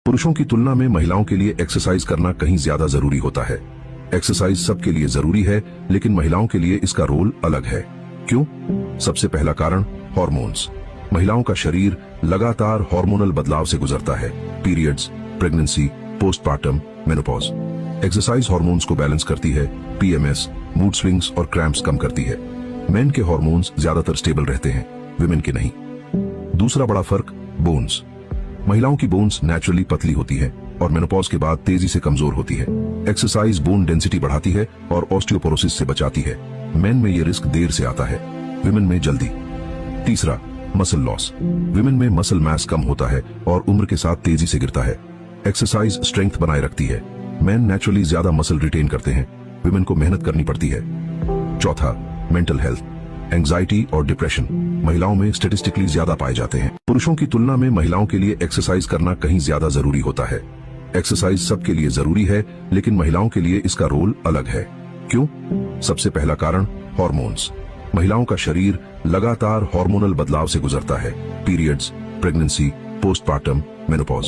पुरुषों की तुलना में महिलाओं के लिए एक्सरसाइज करना कहीं ज्यादा जरूरी होता है। एक्सरसाइज सबके लिए जरूरी है, लेकिन महिलाओं के लिए इसका रोल अलग है। क्यों? सबसे पहला कारण हार्मोन्स। महिलाओं का शरीर लगातार हार्मोनल बदलाव से गुजरता है। Periods, pregnancy, postpartum, menopause. Exercise hormones को बैलेंस करती है। पीएमएस, मूड स्विंग्स और क्रैम्प्स कम करती है। मेन के हार्मोन्स ज्यादातर स्टेबल रहते हैं, विमेन के नहीं। दूसरा बड़ा फर्क, बोन्स। महिलाओं की बोन्स नेचुरली पतली होती है और मेनोपॉज के बाद तेजी से कमजोर होती है। एक्सरसाइज बोन डेंसिटी बढ़ाती है और ऑस्टियोपोरोसिस से बचाती है। मेन में ये रिस्क देर से आता है, विमेन में जल्दी। तीसरा, मसल लॉस। विमेन में मसल मास कम होता है और उम्र के साथ तेजी से गिरता है। एक्सरसाइज स्ट्रेंथ बनाए रखती है। मेन नेचुरली ज्यादा मसल रिटेन करते हैं, विमेन को मेहनत करनी पड़ती है। चौथा, मेंटल हेल्थ। एंजाइटी और डिप्रेशन महिलाओं में स्टेटिस्टिकली ज्यादा पाए जाते हैं। पुरुषों की तुलना में महिलाओं के लिए एक्सरसाइज करना कहीं ज्यादा जरूरी होता है। एक्सरसाइज सबके लिए जरूरी है, लेकिन महिलाओं के लिए इसका रोल अलग है। क्यों? सबसे पहला कारण हार्मोन्स। महिलाओं का शरीर लगातार हार्मोनल बदलाव से गुजरता है। Periods, pregnancy, postpartum, menopause.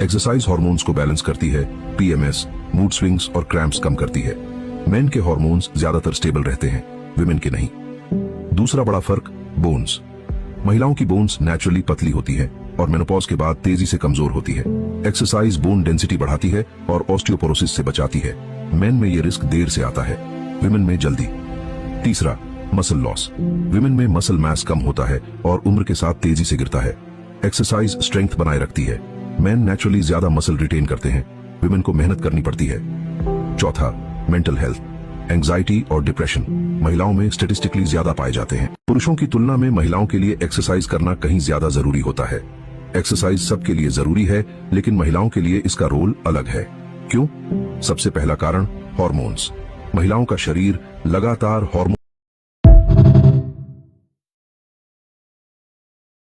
Exercise hormones को बैलेंस करती है। पीएमएस, मूड स्विंग्स और क्रैम्प्स कम करती है। मेन के हार्मोन्स ज्यादातर स्टेबल रहते हैं, विमेन के नहीं। दूसरा बड़ा फर्क, बोन्स। महिलाओं की बोन्स नेचुरली पतली होती है और मेनोपॉज के बाद तेजी से कमजोर होती है। एक्सरसाइज बोन डेंसिटी बढ़ाती है और ऑस्टियोपोरोसिस से बचाती है। मेन में ये रिस्क देर से आता है, विमेन में जल्दी। तीसरा, मसल लॉस। विमेन में मसल मास कम होता है और उम्र के साथ तेजी से गिरता है। एक्सरसाइज स्ट्रेंथ बनाए रखती है। मेन नेचुरली ज्यादा मसल रिटेन करते हैं, विमेन को मेहनत करनी पड़ती है। चौथा, मेंटल हेल्थ। एंजाइटी और डिप्रेशन महिलाओं में स्टेटिस्टिकली ज्यादा पाए जाते हैं। पुरुषों की तुलना में महिलाओं के लिए एक्सरसाइज करना कहीं ज्यादा जरूरी होता है। एक्सरसाइज सबके लिए जरूरी है, लेकिन महिलाओं के लिए इसका रोल अलग है। क्यों? सबसे पहला कारण हार्मोन्स। महिलाओं का शरीर लगातार हार्मोन